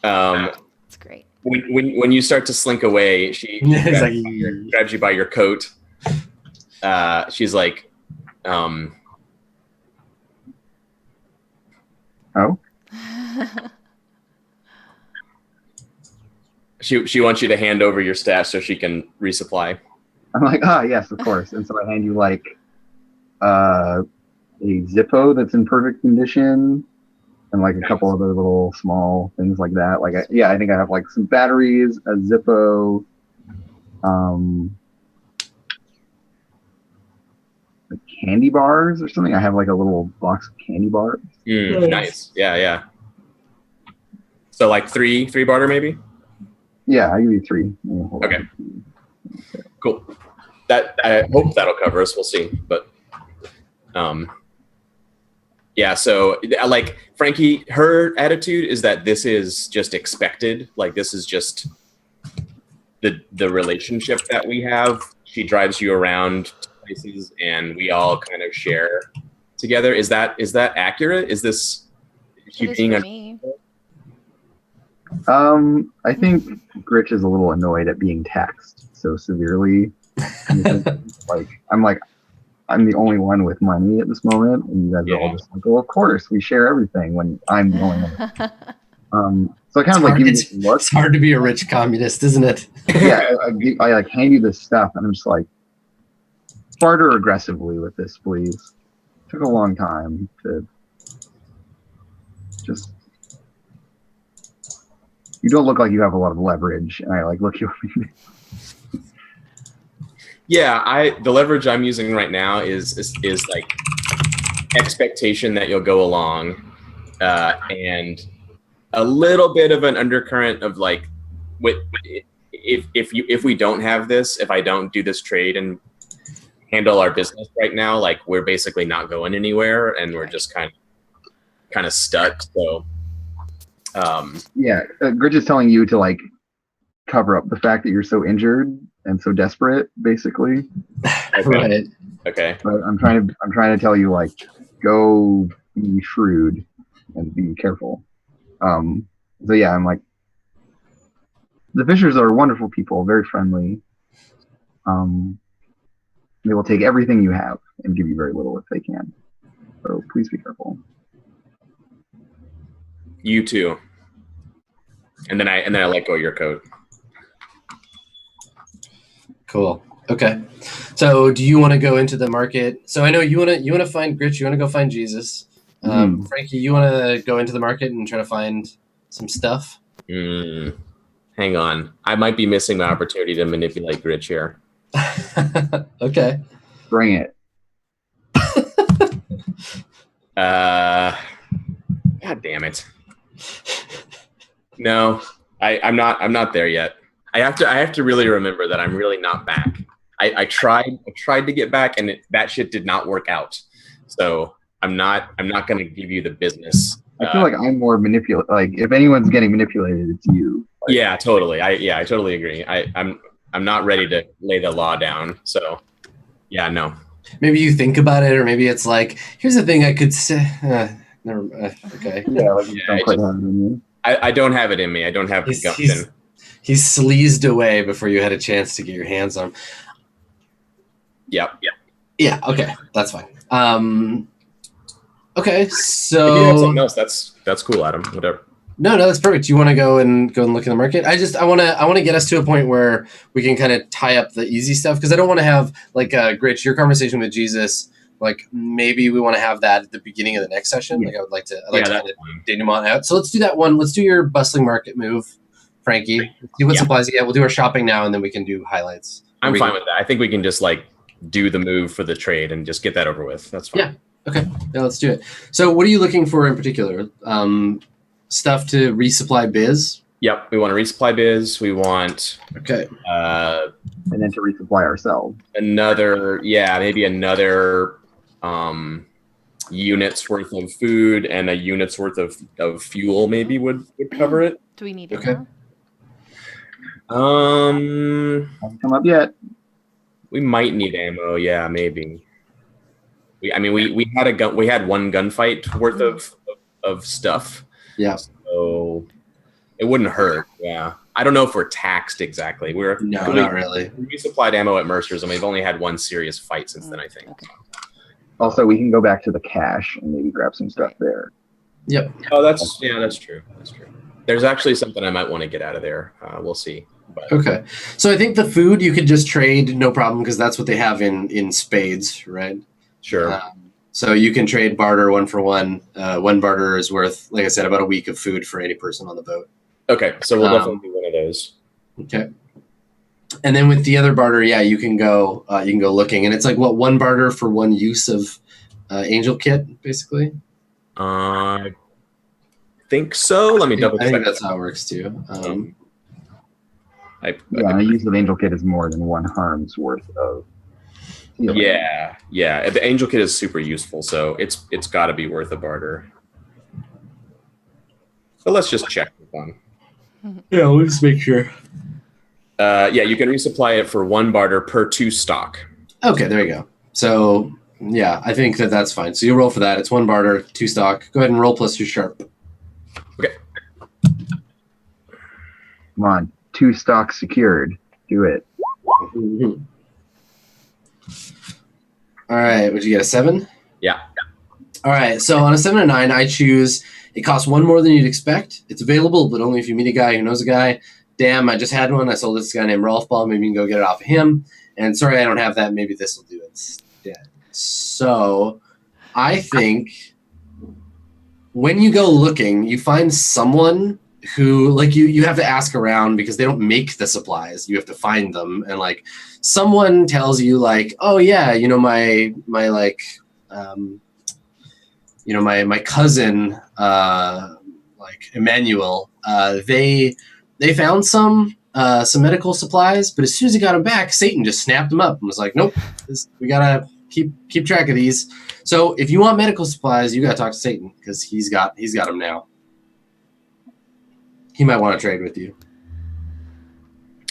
That's great. When you start to slink away, she grabs you by your coat. She's like, Oh? She wants you to hand over your staff so she can resupply. I'm like, yes, of course. And so I hand you like a Zippo that's in perfect condition, and like a couple other little small things like that. Like, I think I have like some batteries, a Zippo, like candy bars or something. I have like a little box of candy bars. Nice. Yeah. So like three barter maybe? Yeah, I give you 3. Okay. Cool. That I hope that'll cover us. We'll see. But so like Frankie, her attitude is that this is just expected. Like this is just the relationship that we have. She drives you around places and we all kind of share together. Is that accurate? Is this It is for me. I think Gritch is a little annoyed at being taxed so severely. I'm the only one with money at this moment, and you guys are all just like, well, of course we share everything when I'm the only one. So I kind of like give you this look. It's hard to be a rich communist, isn't it? Yeah, I like hand you this stuff, and I'm just like, barter aggressively with this, please. Took a long time to just. You don't look like you have a lot of leverage, and I like look you. Yeah, the leverage I'm using right now is like expectation that you'll go along, and a little bit of an undercurrent of like, if we don't have this, if I don't do this trade and handle our business right now, like we're basically not going anywhere, and we're just kind of stuck. So, Gritch is telling you to like cover up the fact that you're so injured and so desperate, basically. Okay. Right. Okay. But I'm trying to tell you, like, go be shrewd. and be careful. So yeah, I'm like, the Fishers are wonderful people, very friendly. They will take everything you have and give you very little if they can. So please be careful. You too. And then I let go of your coat. Cool. Okay. So do you want to go into the market? So I know you want to find Gritch. You want to go find Jesus. Frankie, you want to go into the market and try to find some stuff? Hang on. I might be missing my opportunity to manipulate Gritch here. Okay. Bring it. God damn it. No, I'm not there yet. I have to really remember that I'm really not back. I tried to get back, and that shit did not work out. So I'm not going to give you the business. I feel like I'm more manipulated. Like if anyone's getting manipulated, it's you. Like, yeah, totally. I totally agree. I'm not ready to lay the law down. So yeah, no. Maybe you think about it, or maybe it's like, here's the thing I could say. Okay. Yeah, like you don't quite have it in you. I don't have it in me. I don't have the gumption. He's sleazed away before you had a chance to get your hands on him. Yep. Yeah, okay. That's fine. Okay, so if you have something else, that's cool, Adam. Whatever. No, that's perfect. You want to go and look in the market? I want to get us to a point where we can kind of tie up the easy stuff, because I don't want to have like Gritch, your conversation with Jesus. Like maybe we want to have that at the beginning of the next session. Yeah. Like I would like to kind of denouement out. So let's do that one. Let's do your bustling market move, Frankie. See what supplies you get. We'll do our shopping now, and then we can do highlights. I'm fine with that. I think we can just like do the move for the trade and just get that over with. That's fine. Yeah. Okay. Yeah, let's do it. So what are you looking for in particular? Stuff to resupply biz? Yep. We want to resupply biz. We want okay. And then to resupply ourselves. Maybe another unit's worth of food and a unit's worth of fuel maybe would cover it. Do we need okay. ammo? Hasn't come up yet. We might need ammo. Yeah, maybe. We had one gunfight worth of stuff. Yeah. So it wouldn't hurt. Yeah. I don't know if we're taxed exactly. Not really. We supplied ammo at Mercer's, and we've only had one serious fight since then, I think. Okay. Also, we can go back to the cache and maybe grab some stuff there. Yep. Oh, that's true. That's true. There's actually something I might want to get out of there. We'll see. But. Okay. So I think the food you could just trade, no problem, because that's what they have in spades, right? Sure. So you can trade barter 1 for 1. One barter is worth, like I said, about a week of food for any person on the boat. Okay, so we'll definitely do one of those. Okay. And then with the other barter, you can go looking, and it's like what, 1 barter for 1 use of angel kit, basically. I think so. Let me double check. I think that's how it works too. A use of angel kit is more than 1 harm's worth of. Yeah. The angel kit is super useful, so it's got to be worth a barter. But let's just check this one. Yeah, we'll just make sure. You can resupply it for 1 barter per 2 stock. Okay, there you go. So yeah, I think that's fine. So you roll for that. It's 1 barter, 2 stock. Go ahead and roll plus your sharp. Okay. Come on, 2 stocks secured. Do it. Mm-hmm. All right, would you get a 7? Yeah. All right, so on a 7 and 9, I choose. It costs 1 more than you'd expect. It's available, but only if you meet a guy who knows a guy. Damn, I just had one. I sold this guy named Rolf Ball. Maybe you can go get it off of him. And sorry, I don't have that. Maybe this will do it instead. So I think when you go looking, you find someone who, like, you have to ask around because they don't make the supplies. You have to find them. And, like, someone tells you, like, oh, yeah, my cousin, like Emmanuel, they found some medical supplies, but as soon as he got them back, Satan just snapped them up and was like, nope, we gotta keep track of these. So if you want medical supplies, you gotta talk to Satan because he's got them now. He might want to trade with you.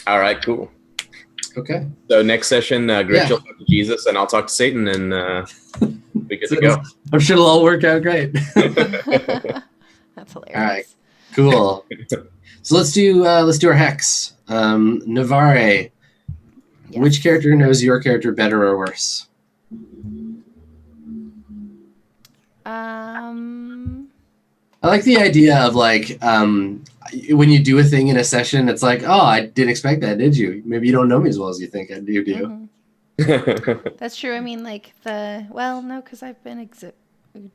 All right, cool. Okay. So next session, Gritch will talk to Jesus, and I'll talk to Satan, and we get to go. I'm sure it'll all work out great. That's All right, hilarious. cool. So let's do our hex. Navarre, Yes. which character knows your character better or worse? I like the idea of like when you do a thing in a session, it's like, oh, I didn't expect that, did you? Maybe you don't know me as well as you think I do. That's true. I mean, like no, because I've been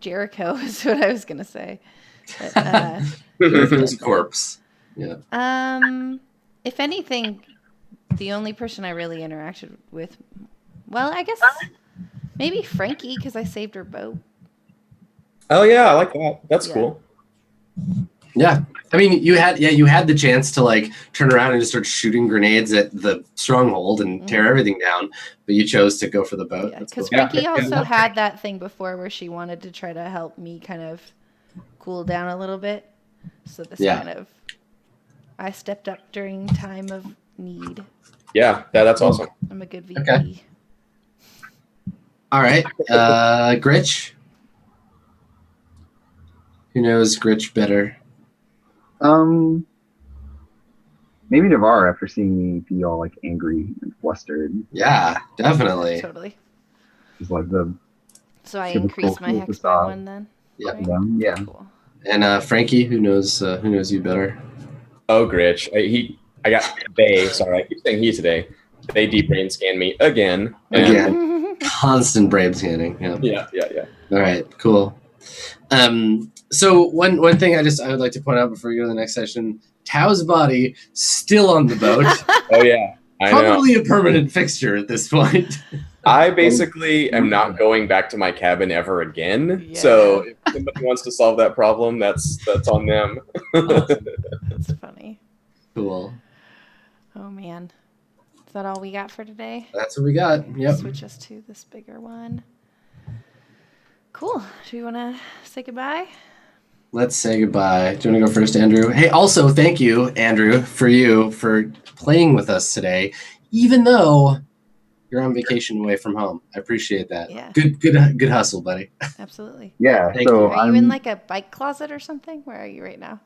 Jericho is what I was gonna say. But, Jericho's corpse. Yeah. If anything, the only person I really interacted with, well, I guess maybe Frankie, because I saved her boat. Oh yeah, I like that. That's Yeah. cool. Yeah. I mean, you had the chance to like turn around and just start shooting grenades at the stronghold and tear everything down, but you chose to go for the boat. Yeah, That's because cool. Frankie also had that thing before where she wanted to try to help me kind of cool down a little bit. So this kind of, I stepped up during time of need. Yeah, that's awesome. I'm a good VP. Okay. All right. Gritch. Who knows Gritch better? Maybe Navarre after seeing me be all like angry and flustered. Yeah, definitely. Yeah, totally. Just like the. So I increased my hex by 1 then. Yeah. Right? Yeah. Cool. And Frankie, who knows you better? Oh, Gritch. Sorry, I keep saying he today. They deep brain scanned me again. Constant brain scanning. Yeah. All right, cool. So one thing I would like to point out before we go to the next session, Tao's body still on the boat. Oh yeah, I Probably know. a permanent fixture at this point. I basically am not going back to my cabin ever again. Yeah. So if somebody wants to solve that problem, that's on them. That's funny. Cool. Oh man. Is that all we got for today? That's what we got. Yep. Switch us to this bigger one. Cool. Do we want to say goodbye? Let's say goodbye. Do you want to go first, Andrew? Hey, also, thank you, Andrew, for playing with us today, even though you're on vacation away from home. I appreciate that. Yeah. Good hustle, buddy. Absolutely. Yeah. Thank so you. Are you in like a bike closet or something? Where are you right now?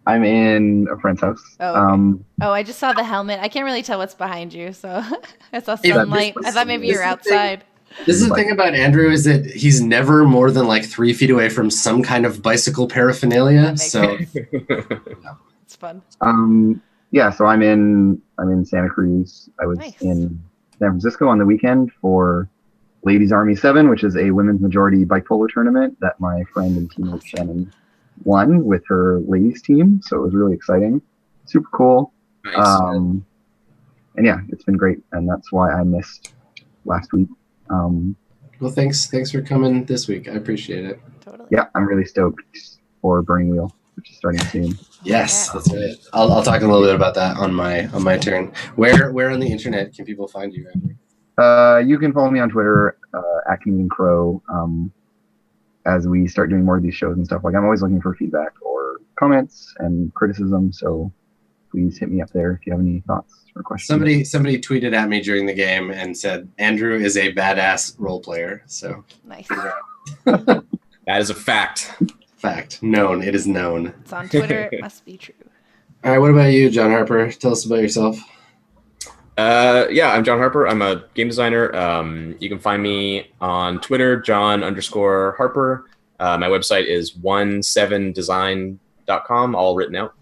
I'm in a friend's house. Oh, okay. I just saw the helmet. I can't really tell what's behind you, so I saw sunlight. I thought maybe you're outside. This is the thing about Andrew is that he's never more than like 3 feet away from some kind of bicycle paraphernalia. So it's fun. Yeah, so I'm in Santa Cruz. I was in San Francisco on the weekend for Ladies Army 7, which is a women's majority bike polo tournament that my friend and teammate Shannon won with her ladies team. So it was really exciting. Super cool. Nice. And yeah, it's been great. And that's why I missed last week. Well, thanks for coming this week. I appreciate it. Totally. Yeah, I'm really stoked for Burning Wheel, which is starting soon. Yes, that's right. I'll talk a little bit about that on my turn. Where on the internet can people find you, Andrew? You can follow me on Twitter at Comedian Crow. As we start doing more of these shows and stuff, like I'm always looking for feedback or comments and criticism. So please hit me up there if you have any thoughts or questions. Somebody tweeted at me during the game and said Andrew is a badass role player. So nice. That is a fact. Fact. Known. It is known. It's on Twitter. It must be true. All right. What about you, John Harper? Tell us about yourself. Yeah, I'm John Harper. I'm a game designer. You can find me on Twitter, John_Harper. My website is 17design.com, all written out.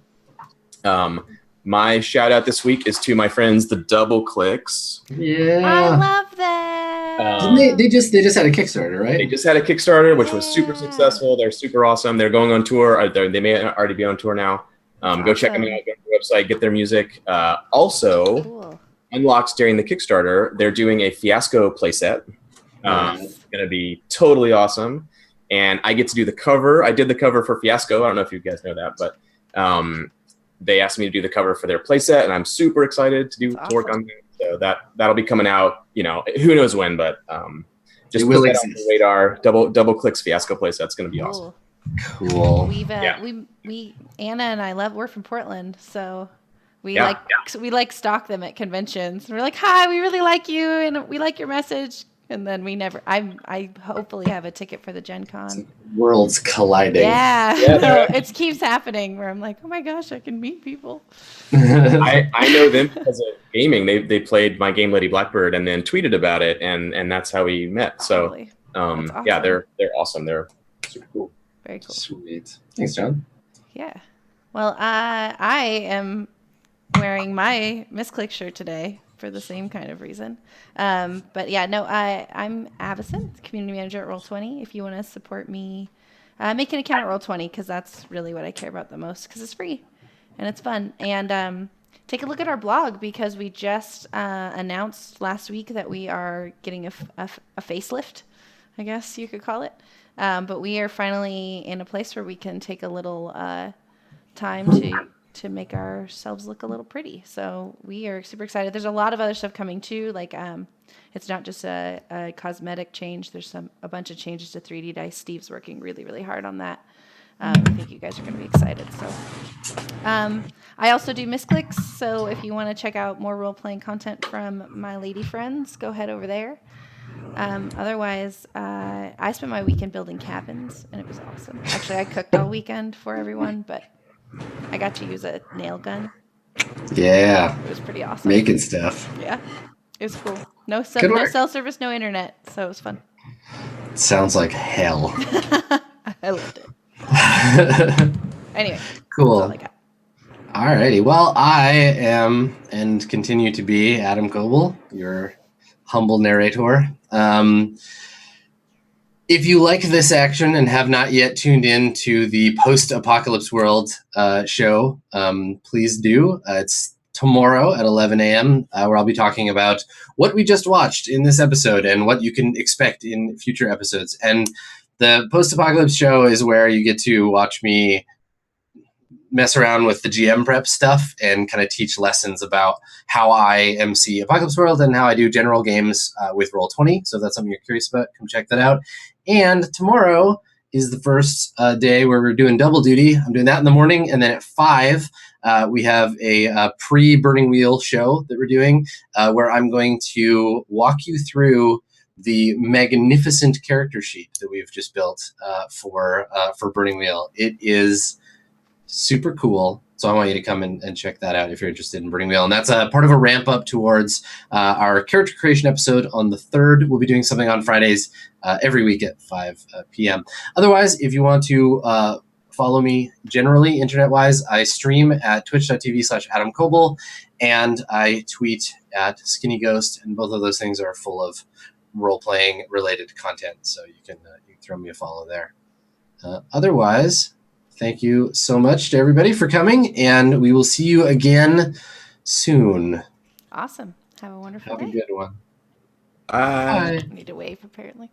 My shout out this week is to my friends, the Double Clicks. Yeah. I love that. Didn't they just had a Kickstarter, right? They just had a Kickstarter, which was super successful. They're super awesome. They're going on tour. They may already be on tour now. Go check them out. Go to the website, get their music. Also, cool. Unlocks during the Kickstarter, they're doing a Fiasco playset. It's going to be totally awesome. And I get to do the cover. I did the cover for Fiasco. I don't know if you guys know that, but they asked me to do the cover for their playset, and I'm super excited to work on that. So that'll be coming out, who knows when, but just put that on the radar. Double Clicks Fiasco playset's going to be awesome. Cool. We've we Anna and I we're from Portland, so we stalk them at conventions. And we're like, hi, we really like you and we like your message. And then we never. I hopefully have a ticket for the Gen Con. Worlds colliding. Yeah, Yeah, no, it keeps happening where I'm like, oh my gosh, I can meet people. I know them because of gaming. They played my game Lady Blackbird and then tweeted about it, and that's how we met. So Totally. That's awesome. yeah, they're awesome. They're super cool. Very cool. Sweet. Thanks, John. Yeah. Well, I am wearing my Misclick shirt today for the same kind of reason. But yeah, no, I'm Avison, community manager at Roll20. If you want to support me, make an account at Roll20 because that's really what I care about the most because it's free and it's fun. And take a look at our blog because we just announced last week that we are getting a facelift, I guess you could call it. But we are finally in a place where we can take a little time to make ourselves look a little pretty. So we are super excited. There's a lot of other stuff coming too. Like it's not just a cosmetic change. There's a bunch of changes to 3D dice. Steve's working really, really hard on that. I think you guys are going to be excited. So I also do misclicks. So if you want to check out more role-playing content from my lady friends, go head over there. Otherwise, I spent my weekend building cabins, and it was awesome. Actually, I cooked all weekend for everyone, but I got to use a nail gun. Yeah. It was pretty awesome. Making stuff. Yeah, it was cool. No work. cell service, no internet, so it was fun. Sounds like hell. I loved it. Anyway, Cool. that's all I got. Alrighty. Well, I am and continue to be Adam Coble, your humble narrator. If you like this action and have not yet tuned in to the Post-Apocalypse World show, please do. It's tomorrow at 11 a.m., where I'll be talking about what we just watched in this episode and what you can expect in future episodes. And the Post-Apocalypse show is where you get to watch me mess around with the GM prep stuff and kind of teach lessons about how I MC Apocalypse World and how I do general games with Roll20. So if that's something you're curious about, come check that out. And tomorrow is the first day where we're doing double duty. I'm doing that in the morning. And then at 5, we have a pre-Burning Wheel show that we're doing where I'm going to walk you through the magnificent character sheet that we've just built for Burning Wheel. It is super cool. So I want you to come and check that out if you're interested in Burning Wheel. And that's part of a ramp up towards our character creation episode on the 3rd. We'll be doing something on Fridays every week at 5 p.m. Otherwise, if you want to follow me generally, internet-wise, I stream at twitch.tv/Adam Coble, and I tweet at Skinny Ghost, and both of those things are full of role-playing related content. So you can throw me a follow there. Otherwise, thank you so much to everybody for coming, and we will see you again soon. Awesome. Have a wonderful Have day. a good one. Bye. I need to wave, apparently.